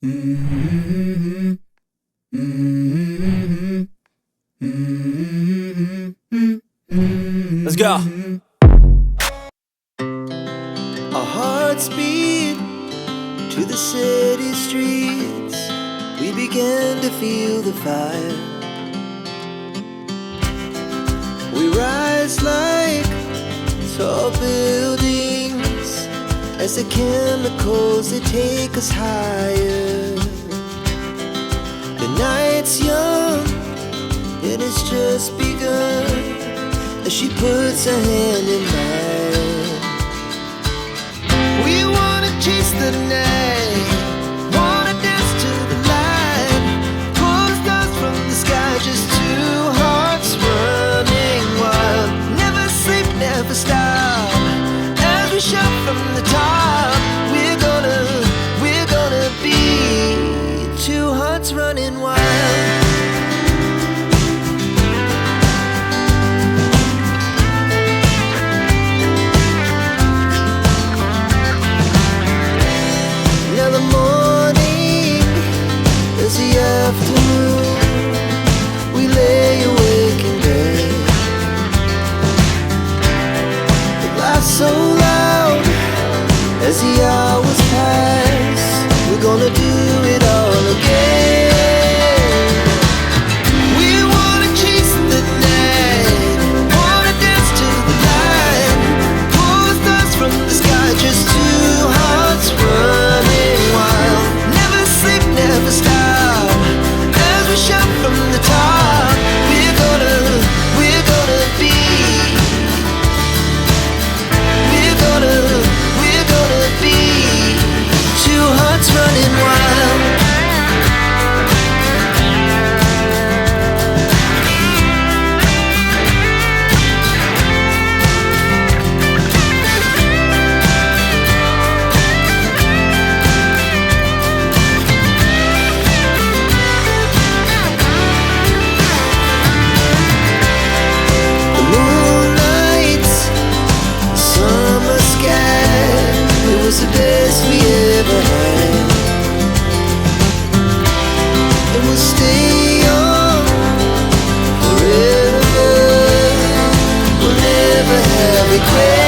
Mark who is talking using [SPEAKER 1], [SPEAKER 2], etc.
[SPEAKER 1] Let's go.
[SPEAKER 2] Our hearts beat to the city streets. We began to feel the fire. We rise like tall buildings as the chemicals, they take us higher. The night's young, it has just begun, as she puts her hand in mine. We wanna chase the night, wanna dance to the light, pull the stars from the sky, just two hearts running wild. Never sleep, never stop, as we shout from the top. We're gonna be two hearts running wild. Now the morning is the afternoon. We lay awake in bed. The laughs so loud as the hours pass. We're gonna do it all again. We wanna chase the night, wanna dance to the light, pull the stars from the sky, just two hearts running wild. Never sleep, never stop, as we shout from the top. We're gonna be, we're gonna be two hearts running wild. The moonlight, summer sky, it was the best we ever had. And we'll stay on forever. We'll never have regret.